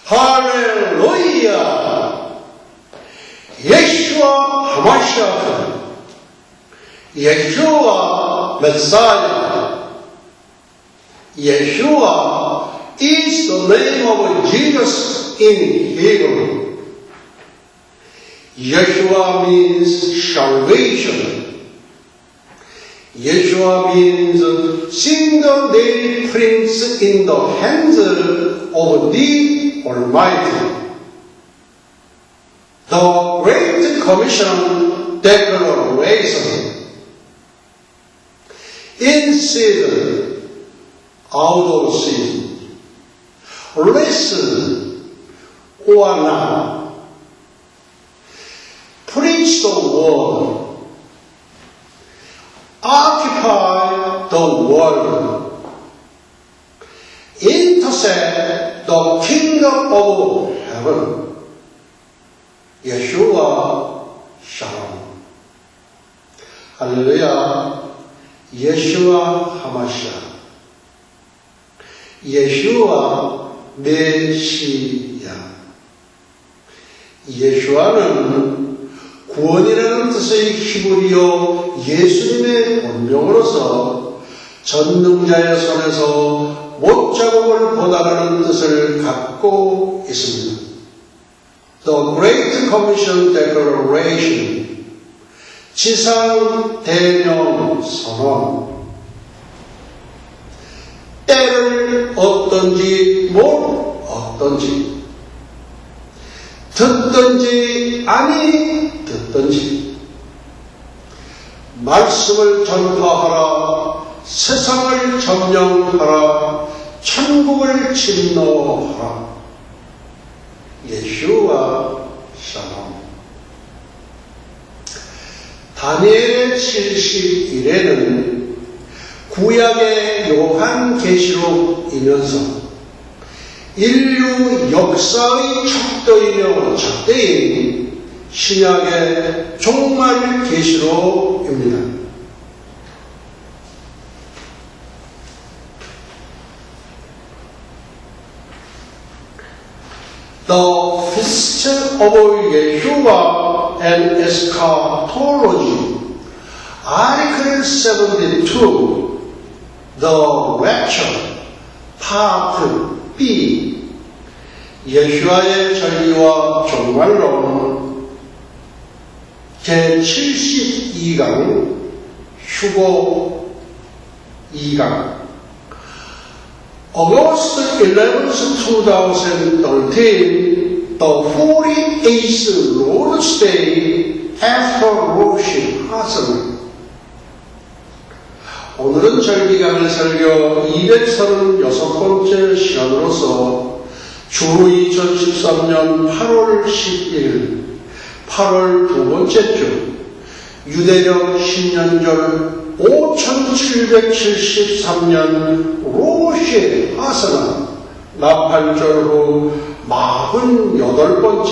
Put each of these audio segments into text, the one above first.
할렐루야! 예수와 하마시아크, 예수와 메사야, 예수와 is the name of Jesus in Hebrew. Yeshua means salvation. Yeshua means single-day prince in the hands of the Almighty. The Great Commission Declaration. In season, out of season. Listen or not. Preach the word. Occupy the world. Intercept the kingdom of heaven. Yeshua Shalom. 할렐루야. 예수와 하마시아. 예수와 메시아. 예수와는 구원이라는 뜻의 히브리어 예수님의 본명으로서 전능자의 손에서 못자국을 보다라는 뜻을 갖고 있습니다. The Great Commission Declaration, 지상 대명 선언. 때를 얻든지 못 얻든지, 듣든지 아니 듣든지, 말씀을 전파하라, 세상을 점령하라, 천국을 침노하라. 예수와 샬롬. 다니엘의 71회는 구약의 요한계시록이면서 인류 역사의 척도이며 잣대인 신약의 종말 계시록입니다. The Feast of Yeshua and Eschatology, Article 72, The Rapture, Part B, 예수와의 절기와 종말론, 제72강, 휴고 2강. August 11th, 2013, the 48th Lord's Day after Rosh Hashanah. 오늘은 절기강의 설교 236번째 시간으로서 주 2013년 8월 10일, 8월 두 번째 주, 유대력 신년절 5773년 로시 하스나 나팔절 후 48번째,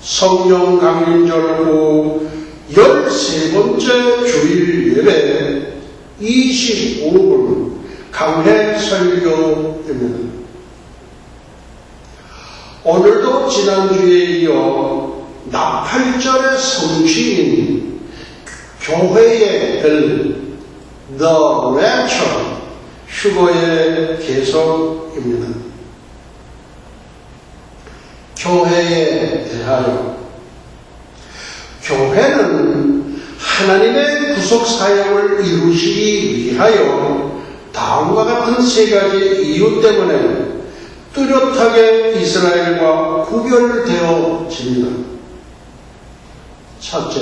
성령 강림절 후 13번째 주일 예배 25분 강해 설교입니다. 오늘도 지난주에 이어 나팔절의 성취인 교회의 벨, The Rapture, 휴거의 계속입니다. 교회에 대하여. 교회는 하나님의 구속 사역을 이루시기 위하여 다음과 같은 세 가지 이유 때문에 뚜렷하게 이스라엘과 구별되어집니다. 첫째,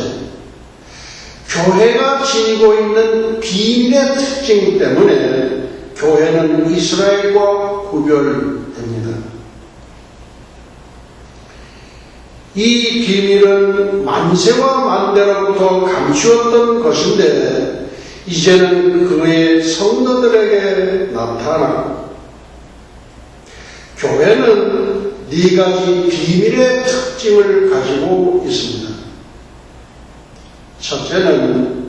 교회가 지니고 있는 비밀의 특징 때문에 교회는 이스라엘과 구별됩니다. 이 비밀은 만세와 만대로부터 감추었던 것인데 이제는 그의 성도들에게 나타나 교회는 네 가지 비밀의 특징을 가지고 있습니다. 첫째는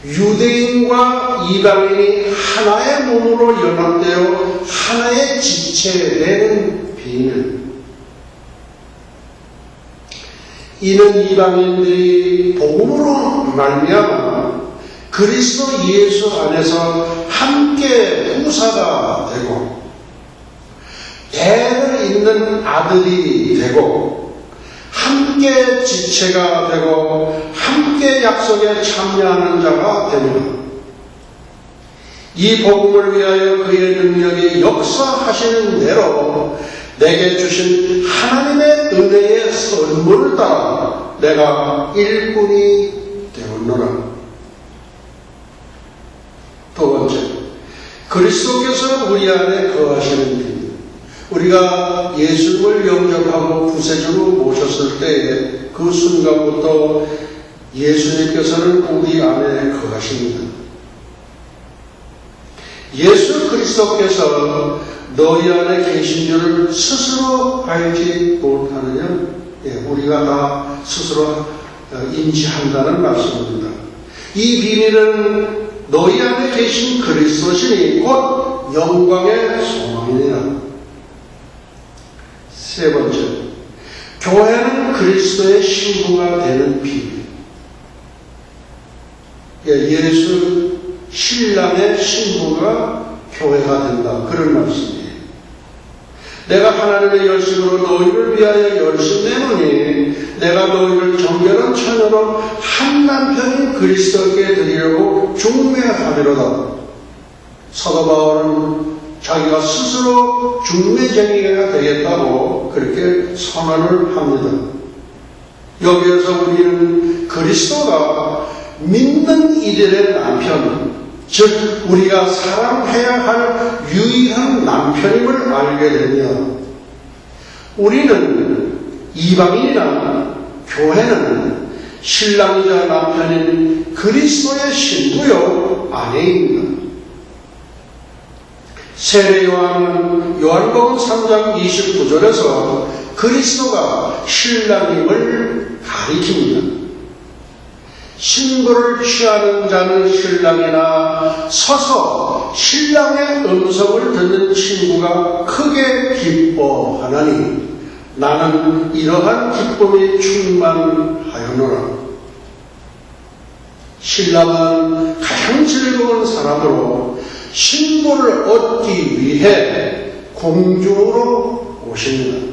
유대인과 이방인이 하나의 몸으로 연합되어 하나의 지체되는 비밀. 이는 이방인들이 복음으로 말미암아 그리스도 예수 안에서 함께 후사가 되고 대를 잇는 아들이 되고 함께 지체가 되고 함께 약속에 참여하는 자가 됩니다. 이 복음을 위하여 그의 능력이 역사하시는 대로 내게 주신 하나님의 은혜의 선물을 따라 내가 일꾼이 되었노라. 두 번째, 그리스도께서 우리 안에 거하시는 길. 우리가 예수를 영접하고 구세주로 모셨을 때에 그 순간부터 예수님께서는 우리 안에 거하십니다. 예수 그리스도께서 너희 안에 계신 줄을 스스로 알지 못하느냐? 우리가 다 스스로 인지한다는 말씀입니다. 이 비밀은 너희 안에 계신 그리스도시니 곧 영광의 소망이니라. 세 번째, 교회는 그리스도의 신부가 되는 비밀. 예수 신랑의 신부가 교회가 된다. 그런 말씀이에요. 내가 하나님의 열심으로 너희를 위하여 열심 내노니 내가 너희를 정결한 처녀로 한 남편인 그리스도께 드리려고 중매하리로다. 사도 바울은 자기가 스스로 중매쟁이가 되겠다고 그렇게 선언을 합니다. 여기에서 우리는 그리스도가 믿는 이들의 남편, 즉 우리가 사랑해야 할 유일한 남편임을 알게 되며 우리는 이방인이나 교회는 신랑이자 남편인 그리스도의 신부요 아내입니다. 세례 요한은 요한복음 3장 29절에서 그리스도가 신랑임을 가리킵니다. 신부를 취하는 자는 신랑이나 서서 신랑의 음성을 듣는 친구가 크게 기뻐하나니 나는 이러한 기쁨이 충만하였노라. 신랑은 가장 즐거운 사람으로 신부를 얻기 위해 공중으로 오십니다.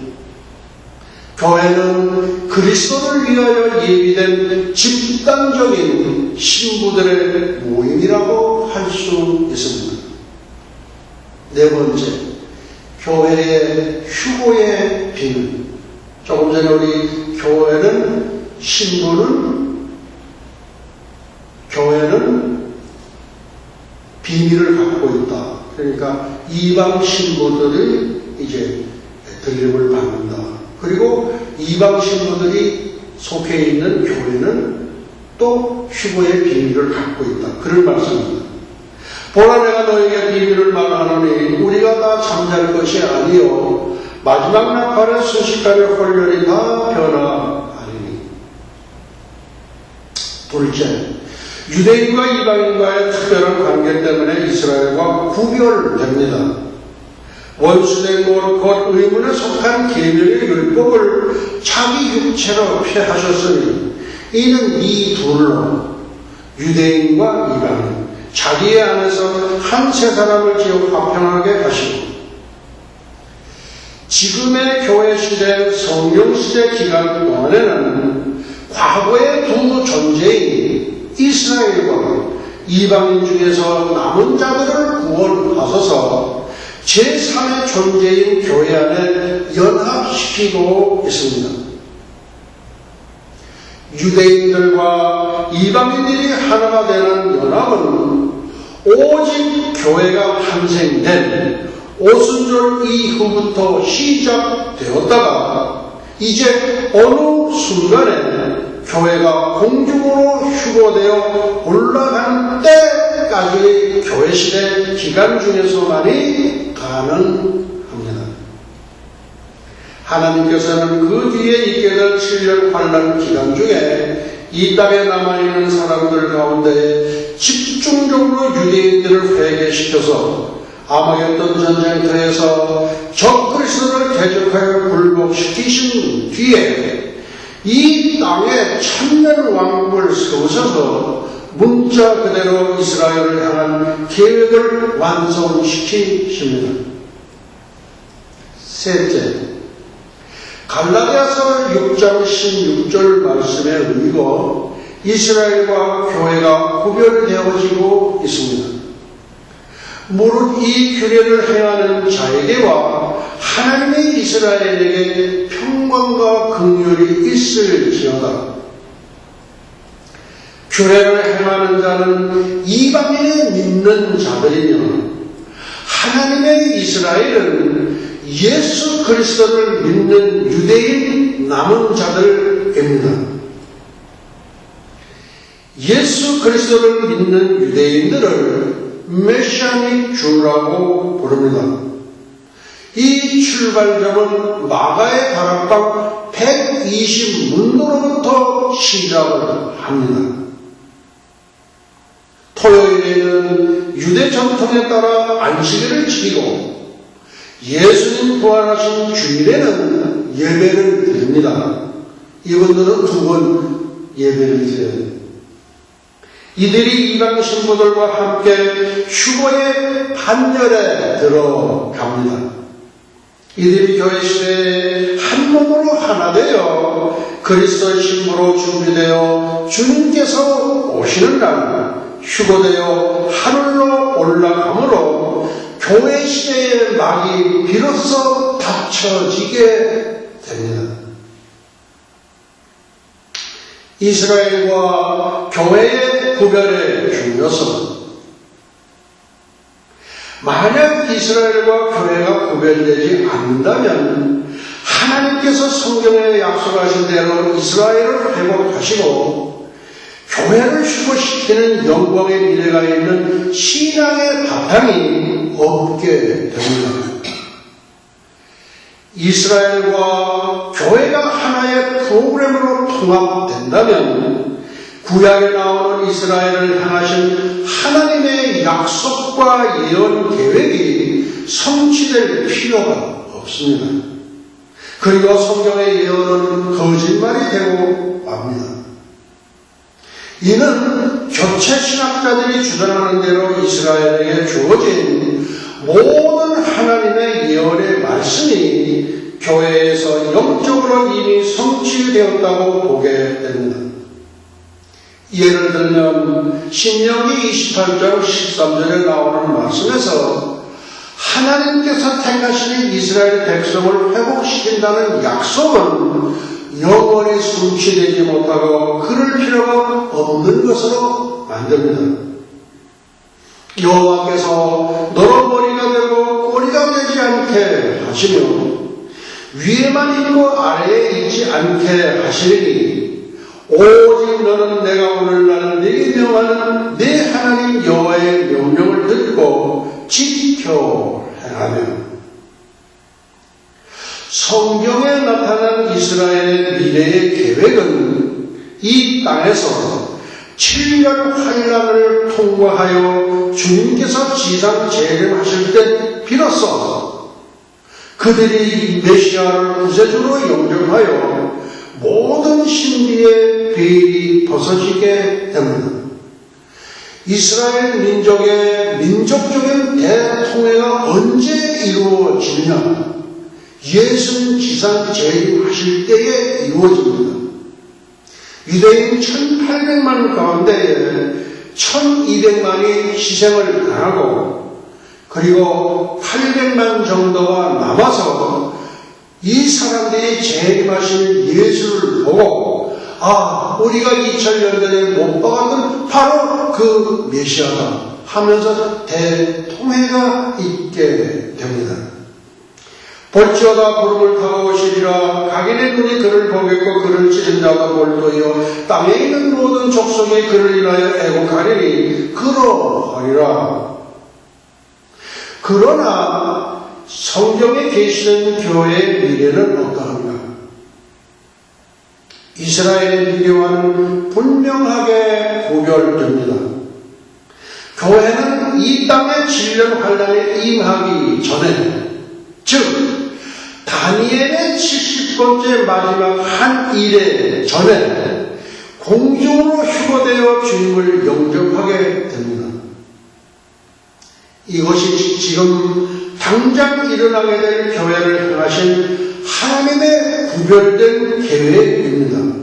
교회는 그리스도를 위하여 예비된 집단적인 신부들의 모임이라고 할 수 있습니다. 네 번째, 교회의 휴고의 비밀. 조금 전에 우리 교회는 비밀을 갖고 있다. 그러니까 이방 신부들이 이제 들림을 받는다. 그리고 이방 신부들이 속해 있는 교회는 또 휴고의 비밀을 갖고 있다. 그런 말씀입니다. 보라 내가 너에게 비밀을 말하노니 우리가 다 잠잘 것이 아니요 마지막 나팔의 순식간에 홀렬이 다 변화하리니. 둘째, 유대인과 이방인과의 특별한 관계 때문에 이스라엘과 구별됩니다. 원수된 곧 의문에 속한 계명의 율법을 자기 육체로 폐하셨으니 이는 이 둘로 유대인과 이방인 자기 안에서 한 세 사람을 지어 화평하게 하시고 지금의 교회 시대 성령 시대 기간 동안에는 과거의 두 존재인 이스라엘과 이방인 중에서 남은 자들을 구원하소서 제3의 존재인 교회 안에 연합시키고 있습니다. 유대인들과 이방인들이 하나가 되는 연합은 오직 교회가 탄생된 오순절 이후부터 시작되었다가 이제 어느 순간에 교회가 공중으로 휴거되어 올라간 때까지의 교회시대 기간 중에서만이 가능합니다. 하나님께서는 그 뒤에 있게 될 7년 환난 기간 중에 이 땅에 남아있는 사람들 가운데 집중적으로 유대인들을 회개시켜서 아마겟돈 전쟁터에서 적그리스도를 대적하여 굴복시키신 뒤에 이 땅에 천년 왕국을 세우셔서 문자 그대로 이스라엘을 향한 계획을 완성시키십니다. 셋째, 갈라디아서 6장 16절 말씀의 의미가 이스라엘과 교회가 구별되어지고 있습니다. 무릇 이 규례를 행하는 자에게와 하나님의 이스라엘에게 평강과 긍휼이 있을지어다. 규례를 행하는 자는 이방인의 믿는 자들이며 하나님의 이스라엘은 예수 그리스도를 믿는 유대인 남은 자들입니다. 예수 그리스도를 믿는 유대인들을 메시아닉 주라고 부릅니다. 이 출발점은 마가의 다락방 120문도로부터 시작을 합니다. 토요일에는 유대 전통에 따라 안식일을 지키고 예수님 부활하신 주일에는 예배를 드립니다. 이분들은 2번 예배를 드려요. 이들이 이방 신부들과 함께 휴거의 반열에 들어갑니다. 이들이 교회 시대에 한 몸으로 하나 되어 그리스도의 신부로 준비되어 주님께서 오시는 날 휴거되어 하늘로 올라가므로 교회 시대의 막이 비로소 닫혀지게 됩니다. 이스라엘과 교회의 구별의 중요성. 만약 이스라엘과 교회가 구별되지 않는다면 하나님께서 성경에 약속하신 대로 이스라엘을 회복하시고 교회를 휴거시키는 영광의 미래가 있는 신앙의 바탕이 없게 됩니다. 이스라엘과 교회가 하나의 프로그램으로 통합된다면 구약에 나오는 이스라엘을 향하신 하나님의 약속과 예언 계획이 성취될 필요가 없습니다. 그리고 성경의 예언은 거짓말이 되고 맙니다. 이는 교체 신학자들이 주장하는 대로 이스라엘에게 주어진 모든 하나님의 예언의 말씀이 교회에서 영적으로 이미 성취되었다고 보게 됩니다. 예를 들면 신명기 28장 13절에 나오는 말씀에서 하나님께서 택하시는 이스라엘 백성을 회복시킨다는 약속은 영원히 성취되지 못하고 그럴 필요가 없는 것으로 만듭니다. 여호와께서 너로 머리가 되고 꼬리가 되지 않게 하시며 위에만 있고 아래에 있지 않게 하시리니 오직 너는 내가 오늘날 네게 명하는 내 하나님 여호와의 명령을 듣고 지켜 행하며. 성경에 나타난 이스라엘의 미래의 계획은 이 땅에서 7년 환란을 통과하여 주님께서 지상 재림하실 때 비로소 그들이 메시아를 구세주로 영접하여 모든 신비의 베일이 벗어지게 됩니다. 이스라엘 민족의 민족적인 대통회가 언제 이루어지느냐? 예수님 지상 재림하실 때에 이루어집니다. 유대인 1800만 가운데에 1200만이 희생을 당하고 그리고 800만 정도가 남아서 이 사람들이 재림하신 예수를 보고 우리가 2000년 전에 못 박았던 바로 그 메시아다 하면서 대통회가 있게 됩니다. 볼지어다 구름을 타고 오시리라. 각인의 눈이 그를 보겠고 그를 찌른 자가 볼도이요 땅에 있는 모든 족속이 그를 인하여 애곡하리니 그러하리라. 그러나 성경에 계시는 교회의 미래는 어떠한가? 이스라엘의 미래와는 분명하게 구별됩니다. 교회는 이 땅의 질병 환란에 임하기 전에, 즉 다니엘의 70번째 마지막 한 일에 전에 공중으로 휴거되어 주님을 영접하게 됩니다. 이것이 지금 당장 일어나게 될 교회를 향하신 하나님의 구별된 계획입니다.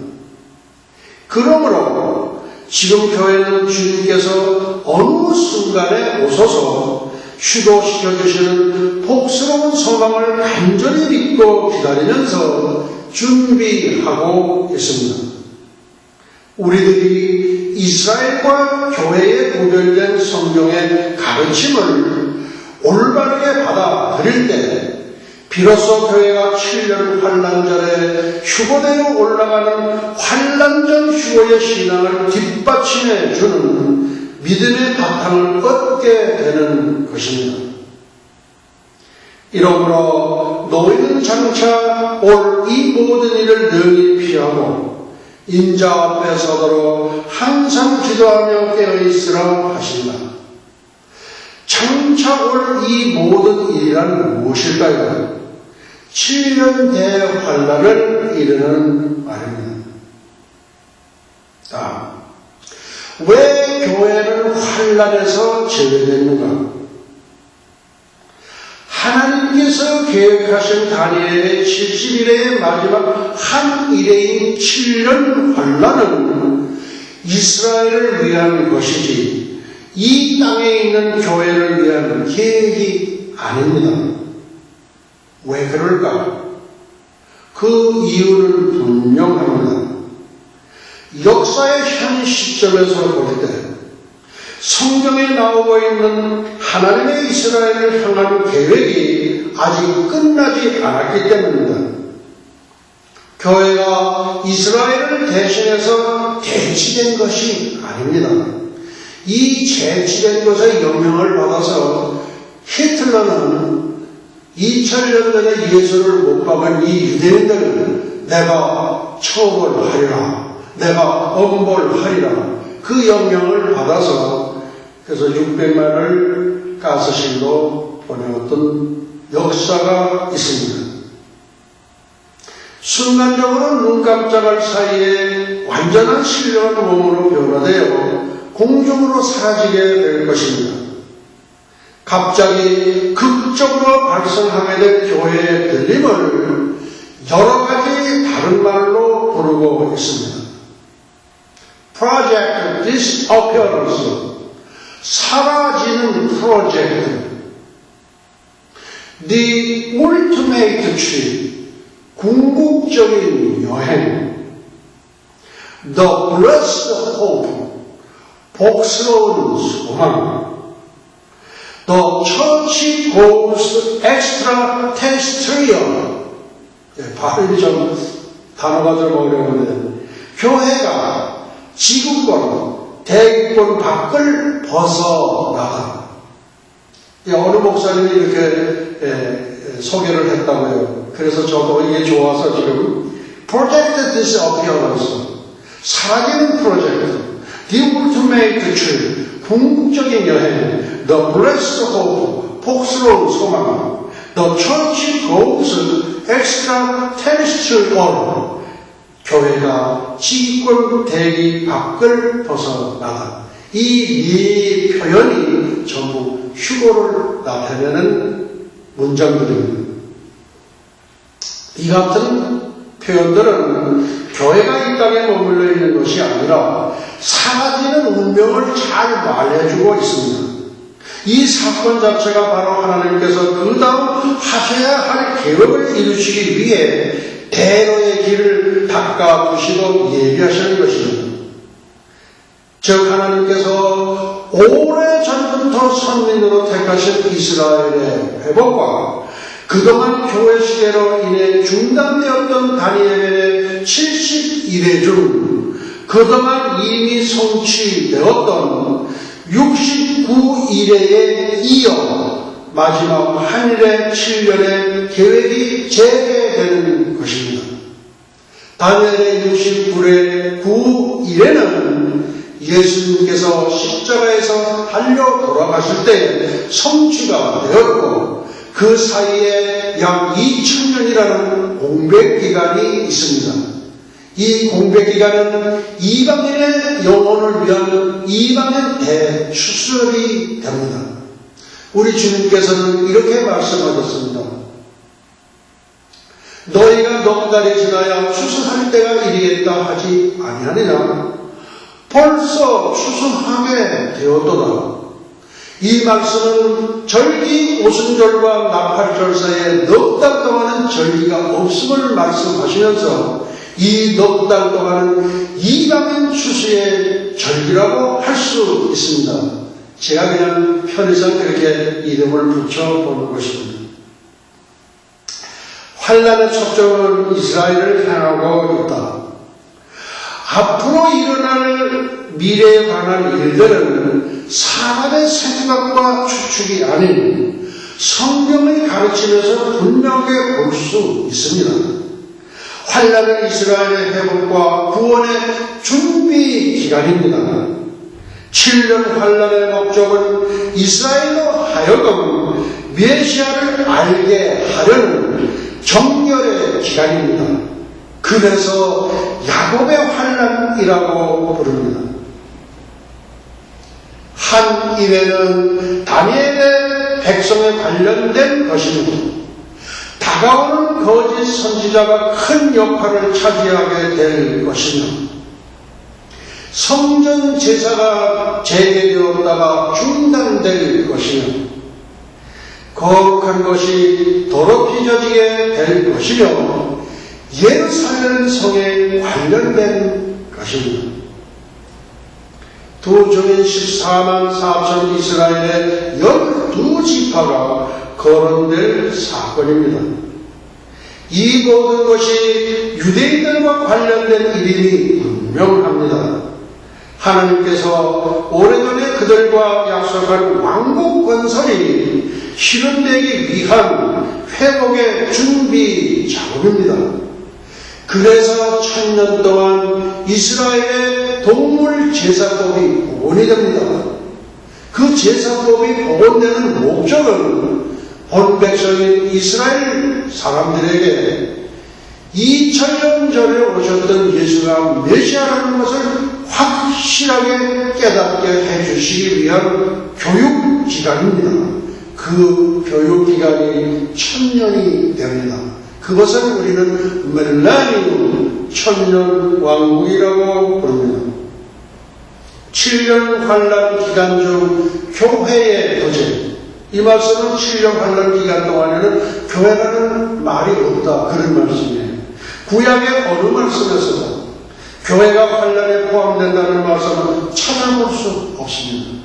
그러므로 지금 교회는 주님께서 어느 순간에 오셔서 휴도시켜 주시는 복스러운 소망을 간절히 믿고 기다리면서 준비하고 있습니다. 우리들이 이스라엘과 교회에 구별된 성경의 가르침을 올바르게 받아들일 때 비로소 교회가 7년 환란절에 휴거되어 올라가는 환란전 휴거의 신앙을 뒷받침해 주는 믿음의 바탕을 얻게 되는 것입니다. 이러므로 너희는 장차 올 이 모든 일을 능히 피하고 인자 앞에 서도록 항상 기도하며 깨어있으라 하신다. 장차 올 이 모든 일이란 무엇일까요? 7년 대환란을 이르는 말입니다. 왜 교회는 환란에서 제외됐는가? 하나님께서 계획하신 다니엘의 70일의 마지막 한 일회인 7년 환란은 이스라엘을 위한 것이지 이 땅에 있는 교회를 위한 계획이 아닙니다. 왜 그럴까? 그 이유는 분명합니다. 역사의 현 시점에서 볼 때 성경에 나오고 있는 하나님의 이스라엘을 향한 계획이 아직 끝나지 않았기 때문입니다. 교회가 이스라엘을 대신해서 대치된 것이 아닙니다. 이 제치된 것의 영향을 받아서 히틀러는 2000년 전에 예수를 못 박은 이 유대인들은 내가 처벌하리라, 내가 엄벌하리라 그 영향을 받아서 그래서 600만을 가스실로 보내었던 역사가 있습니다. 순간적으로 눈 깜짝할 사이에 완전한 신령한 몸으로 변화되어 공중으로 사라지게 될 것입니다. 갑자기 극적으로 발생하게 된 교회의 들림을 여러 가지 다른 말로 부르고 있습니다. Project Disappearance, 사라지는 프로젝트. The Ultimate Trip, 궁극적인 여행. The Blessed Hope, 복스러운 소망. The Church Goes Extraterrestrial. 발음이 좀 단어가 좀 어려운데 교회가 지구권, 대기권 밖을 벗어나가. 어느 목사님이 이렇게 소개를 했다고요. 그래서 저도 이게 좋아서 지금 Project Disappearance, 사라지는 프로젝트, The Ultimate Trip, 궁극적인 여행, The Blessed Hope, 복스러운 소망, The Church Goes Extraterrestrial, 교회가 지구권 대기 밖을 벗어나가. 이 네 표현이 전부 휴거를 나타내는 문장들입니다. 이 같은 표현들은 교회가 이 땅에 머물러 있는 것이 아니라 사라지는 운명을 잘 말해주고 있습니다. 이 사건 자체가 바로 하나님께서 그 다음 하셔야 할 계획을 이루시기 위해 대로의 길을 닦아두시고 예비하시는 것입니다. 즉 하나님께서 오래전부터 선민으로 택하신 이스라엘의 회복과 그동안 교회 시대로 인해 중단되었던 다니엘의 70일의 중 그동안 이미 성취되었던 69일에 이어 마지막 한일의 7년의 계획이 재개되는 것입니다. 다니엘의 69의 9일에는 예수님께서 십자가에서 달려 돌아가실 때 성취가 되었고 그 사이에 약 2000년이라는 공백기간이 있습니다. 이 공백기간은 이방인의 영혼을 위한 이방인 대추수업이 됩니다. 우리 주님께서는 이렇게 말씀하셨습니다. 너희가 넉 달이 지나야 추수할 때가 이르겠다 하지 아니하느냐? 벌써 추수하게 되었도다. 이 말씀은 절기 오순절과 나팔절 사이에 넉 달 동안은 절기가 없음을 말씀하시면서 이 넉 달 동안은 이방인 추수의 절기라고 할 수 있습니다. 제가 그냥 편의상 그렇게 이름을 붙여보는 것입니다. 환란의 촉정은 이스라엘을 향하고 있다. 앞으로 일어날 미래에 관한 일들은 사람의 생각과 추측이 아닌 성경의 가르침에서 분명하게 볼 수 있습니다. 환란은 이스라엘의 회복과 구원의 준비 기간입니다. 7년 환란의 목적은 이스라엘로 하여금 메시아를 알게 하려는 정렬의 기간입니다. 그래서 야곱의 환란이라고 부릅니다. 한 일회는 다니엘의 백성에 관련된 것입니다. 다가오는 거짓 선지자가 큰 역할을 차지하게 될 것입니다. 성전 제사가 재개되었다가 중단될 것이며 거룩한 것이 더럽혀지게 될 것이며 예루살렘 성에 관련된 것입니다. 두 주민 14만 4천 이스라엘의 12지파가 거론될 사건입니다. 이 모든 것이 유대인들과 관련된 일임이 분명합니다. 하나님께서 오래전에 그들과 약속한 왕국 건설이 실현되기 위한 회복의 준비 작업입니다. 그래서 1000년 동안 이스라엘의 동물 제사법이 복원이 됩니다. 그 제사법이 복원되는 목적은 본 백성인 이스라엘 사람들에게 2000년 전에 오셨던 예수가 메시아라는 것을 확실하게 깨닫게 해주시기 위한 교육기간입니다. 그 교육기간이 1000년이 됩니다. 그것을 우리는 멜라니움 1000년 왕국이라고 부릅니다. 7년 환란 기간 중 교회의 도전, 이 말씀은 7년 환란 기간 동안에는 교회라는 말이 없다, 그런 말씀이에요. 구약의 어느 말씀에서도 교회가 환란에 포함된다는 말씀은 찾아볼 수 없습니다.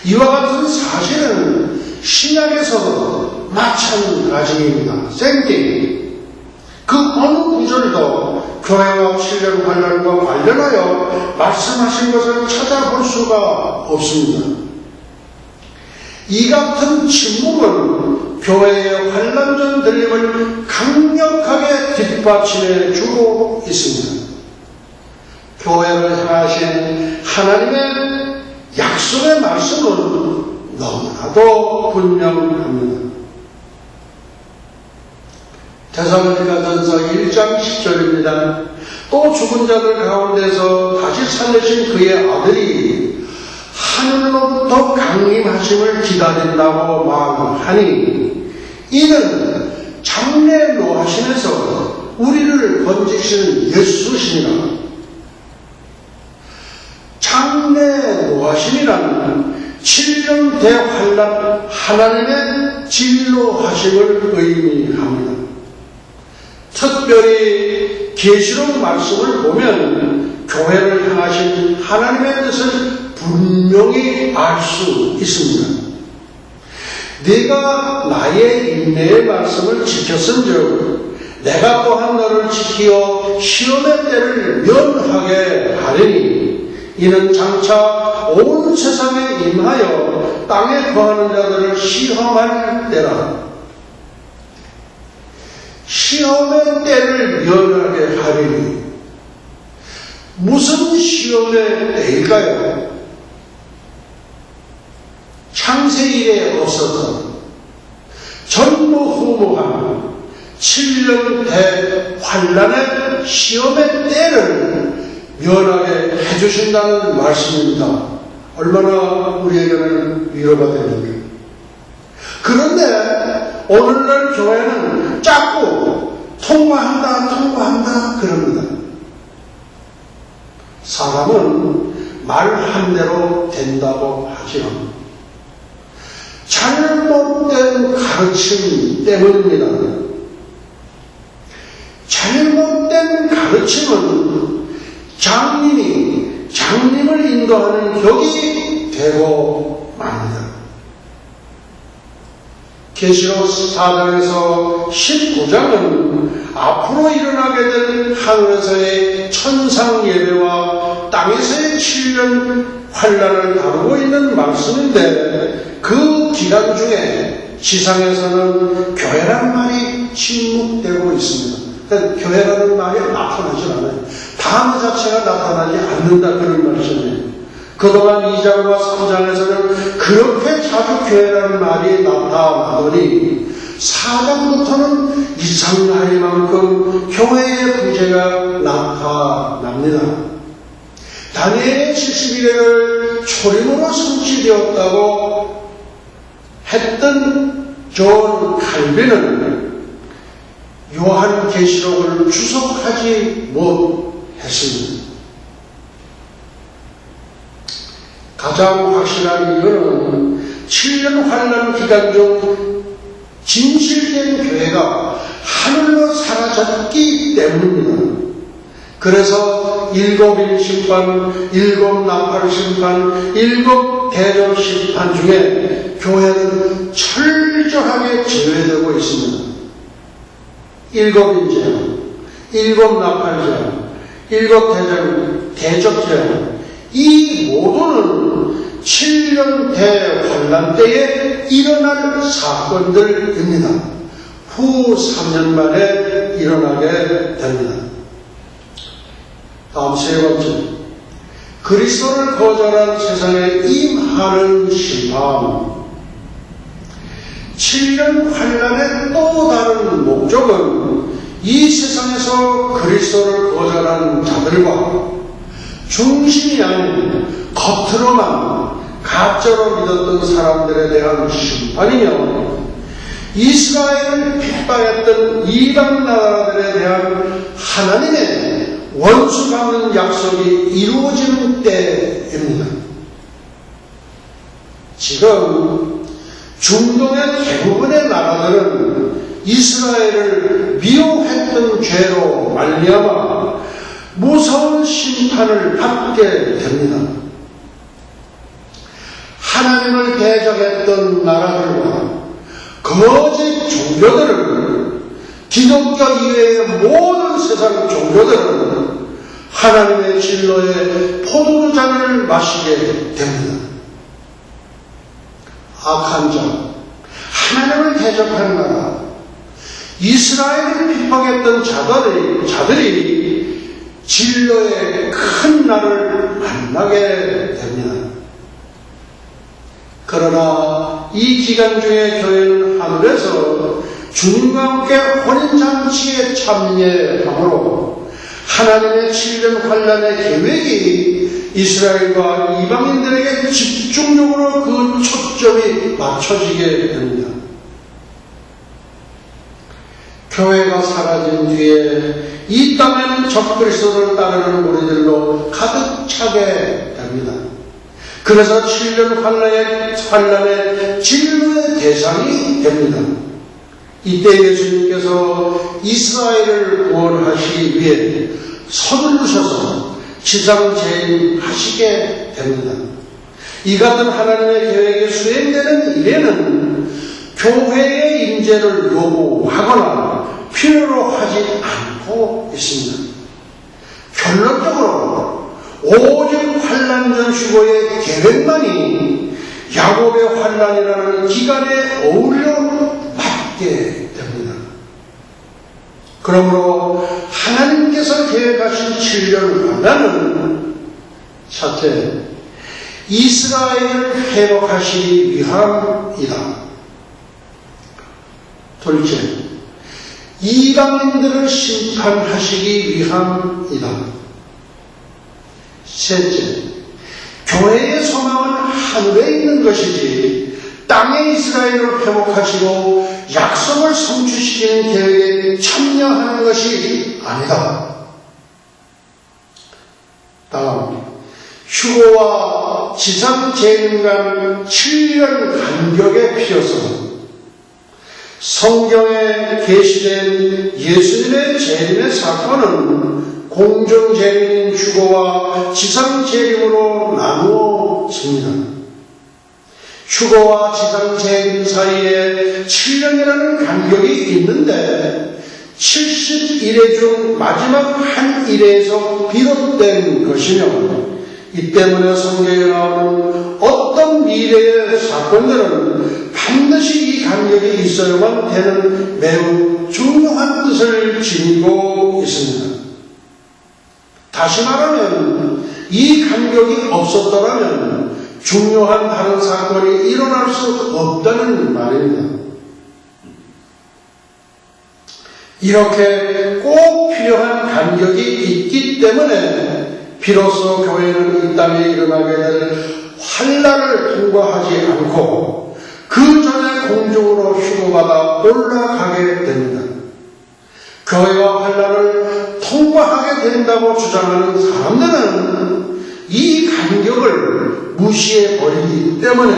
이와 같은 사실은 신약에서도 마찬가지입니다. 생긴 그 어느 구절도 교회와 7년 환란과 관련하여 말씀하신 것을 찾아볼 수가 없습니다. 이 같은 침묵은 교회의 환란전 들림을 강력하게 뒷받침해 주고 있습니다. 교회를 향하신 하나님의 약속의 말씀은 너무나도 분명합니다. 데살로니가전서 1장 10절입니다. 또 죽은 자들 가운데서 다시 살리신 그의 아들이 하늘로부터 강림하심을 기다린다고 말하니 이는 장래 노하심에서 우리를 건지시는 예수시니라. 장래 노하심이란 7년 대환란 하나님의 진노하심을 의미합니다. 특별히 계시록 말씀을 보면 교회를 향하신 하나님의 뜻을 분명히 알 수 있습니다. 네가 나의 인내의 말씀을 지켰은즉 내가 또한 너를 지키어 시험의 때를 면하게 하리니 이는 장차 온 세상에 임하여 땅에 거하는 자들을 시험할 때라. 시험의 때를 면하게 하리니 무슨 시험의 때일까요? 창세일에 없었던 전무후무한 7년 대환란의 시험의 때를 면하게 해주신다는 말씀입니다. 얼마나 우리에게는 위로가 됩니까? 그런데 오늘날 교회는 자꾸 통과한다 그럽니다. 사람은 말한 대로 된다고 하지요. 잘못된 가르침 때문입니다. 잘못된 가르침은 장님을 인도하는 격이 되고 맙니다. 계시록 4장에서 19장은 앞으로 일어나게 될 하늘에서의 천상 예배와 땅에서의 7년 환란을 다루고 있는 말씀인데, 그 기간 중에 지상에서는 교회란 말이 침묵되고 있습니다. 그러니까 교회라는 말이 나타나지 않아요. 단어 자체가 나타나지 않는다, 그런 말씀이에요. 그동안 2장과 3장에서는 그렇게 자주 교회라는 말이 나타나더니 4장부터는 이상할 만큼 교회의 부재가 나타납니다. 다니엘의 70일을 초림으로 성취되었다고 했던 존 칼빈은 요한계시록을 주석하지 못했습니다. 가장 확실한 이유는 7년 환란 기간 중 진실된 교회가 하늘로 사라졌기 때문입니다. 그래서 7일 심판, 7 나팔 심판, 7 대접 심판 중에 교회는 철저하게 제외되고 있습니다. 7인 제한, 7 나팔 제한, 7 대접 제한, 이 모두는 7년 대환란 때에 일어날 사건들입니다. 후 3년 만에 일어나게 됩니다. 다음 세 번째, 그리스도를 거절한 세상에 임하는 심판. 7년 환란의 또 다른 목적은 이 세상에서 그리스도를 거절한 자들과 중심이 아닌 겉으로만 가짜로 믿었던 사람들에 대한 심판이며, 이스라엘을 핍박했던 이방 나라들에 대한 하나님의 원수 갚는 약속이 이루어지는 때입니다. 지금 중동의 대부분의 나라들은 이스라엘을 미워했던 죄로 말미암아 무서운 심판을 받게 됩니다. 하나님을 대적했던 나라들과 거짓 종교들은, 기독교 이외의 모든 세상 종교들은 하나님의 진로의 포도주잔을 마시게 됩니다. 악한 자, 하나님을 대적한 나라, 이스라엘을 핍박했던 자들이 진로의 큰 날을 만나게 됩니다. 그러나 이 기간 중에 교회는 하늘에서 주님과 함께 혼인잔치에 참여함으로 하나님의 7년 환란의 계획이 이스라엘과 이방인들에게 집중적으로 그 초점이 맞춰지게 됩니다. 교회가 사라진 뒤에 이 땅에는 적그리스도를 따르는 무리들로 가득 차게 됩니다. 그래서 7년 환란의 진로의 대상이 됩니다. 이때 예수님께서 이스라엘을 구원하시기 위해 서두르셔서 지상 재림하시게 됩니다. 이 같은 하나님의 계획이 수행되는 일에는 교회의 임재를 요구하거나 필요로 하지 않고 있습니다. 결론적으로 오직 환난전 휴거의 계획만이 야곱의 환난이라는 기간에 어울려 맞게 됩니다. 그러므로 하나님께서 계획하신 7년 환난은 첫째, 이스라엘을 회복하시기 위함이다. 둘째, 이방인들을 심판하시기 위함이다. 셋째, 교회의 소망은 하늘에 있는 것이지 땅의 이스라엘을 회복하시고 약속을 성취시키는 계획에 참여하는 것이 아니다. 다음, 휴거와 지상 재림 간 7년 간격의 필요성. 성경에 게시된 예수님의 재림의 사건은 공중 재림인 휴거와 지상 재림으로 나누어집니다. 휴거와 지상 재림 사이에 7년이라는 간격이 있는데 70일의 중 마지막 한 일에서 비롯된 것이며, 이 때문에 성경에 나오는 어떤 미래의 사건들은 반드시 이 간격이 있어야만 되는 매우 중요한 뜻을 지니고 있습니다. 다시 말하면 이 간격이 없었더라면 중요한 다른 사건이 일어날 수 없다는 말입니다. 이렇게 꼭 필요한 간격이 있기 때문에 비로소 교회는 이 땅에 일어나게 될 환난을 통과하지 않고 그 전에 공중으로 휴거받아 올라가게 됩니다. 교회가 환난을 통과하게 된다고 주장하는 사람들은 이 간격을 무시해버리기 때문에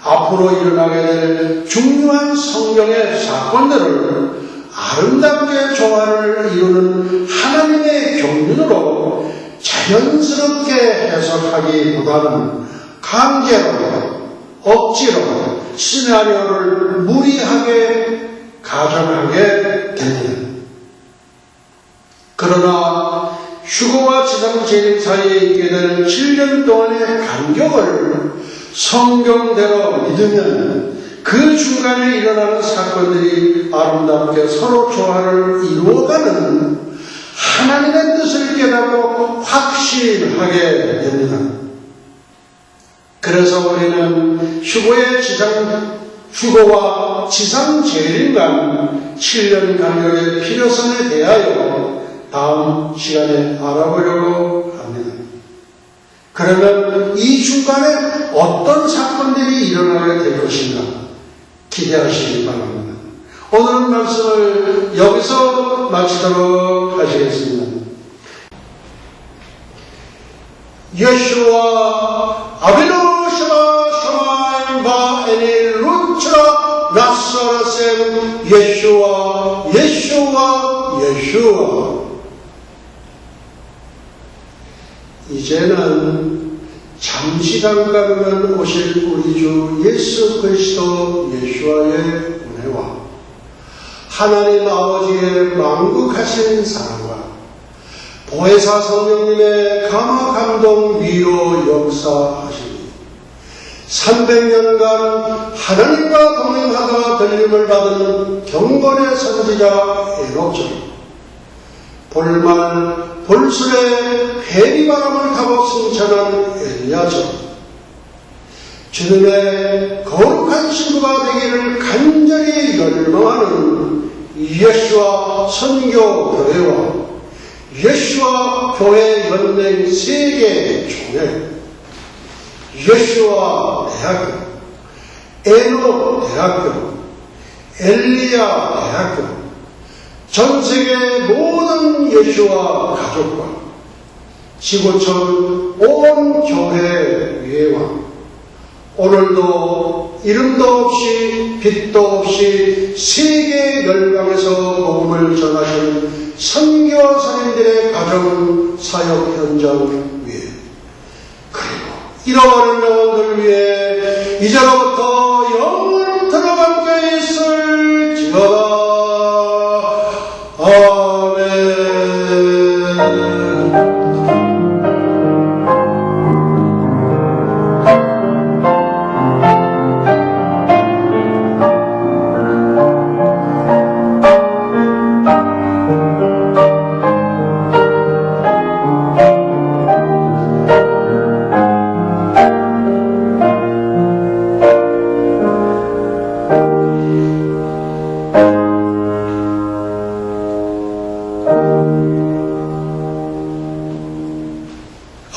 앞으로 일어나게 될 중요한 성경의 사건들을 아름답게 조화를 이루는 하나님의 경륜으로 자연스럽게 해석하기보다는 강제로, 억지로 시나리오를 무리하게 가정하게 됩니다. 그러나 휴거와 지상 재림 사이에 있게 되는 7년 동안의 간격을 성경대로 믿으면 그 중간에 일어나는 사건들이 아름답게 서로 조화를 이루어가는 하나님의 뜻을 깨닫고 확신하게 됩니다. 그래서 우리는 휴거와 지상 재림 간 7년 간격의 필요성에 대하여 다음 시간에 알아보려고 합니다. 그러면 이 중간에 어떤 사건들이 일어나게 될 것인가 기대하시기 바랍니다. 오늘 말씀을 여기서 마치도록 하시겠습니다. 예수와 아비노 샤마 샤마임 바 에닐 루츠라 나사라셈 예수와 이제는 잠시 잠깐만 오실 우리 주 예수 그리스도 예수와의 은혜와 하나님 아버지의 만국하신 사랑과 보혜사 성령님의 감화 감동 위로 역사하시니 300년간 하나님과 동행하다 들림을 받은 경건의 선지자 에녹처럼 볼말 볼술에 회리바람을 타고 승천한 엘리야처럼 주님의 거룩한 친구가 되기를 간절히 열망하는 예수와 선교교회와 예수와 교회 연맹 세계 총회, 예수와 대학교, 에녹 대학교, 엘리야 대학교, 전 세계 모든 예수와 가족과 지구촌 온 교회 위에와 오늘도 이름도 없이 빛도 없이 세계 열방에서 복음을 전하시는 선교사님들의 가정 사역 현장 위에 그리고 잃어버린 영혼들 위해 이제로부터 영원토록 함께 있을지어다. 아멘.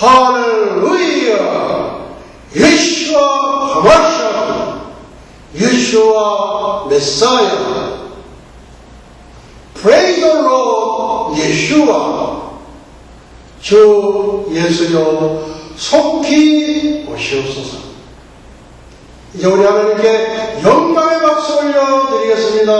할렐루야! 예수와 하마샤, 예수와 메사야, Praise the Lord, 예수와, 주 예수여 속히 오시옵소서. 이제 우리 하나님께 영광의 박수 올려드리겠습니다.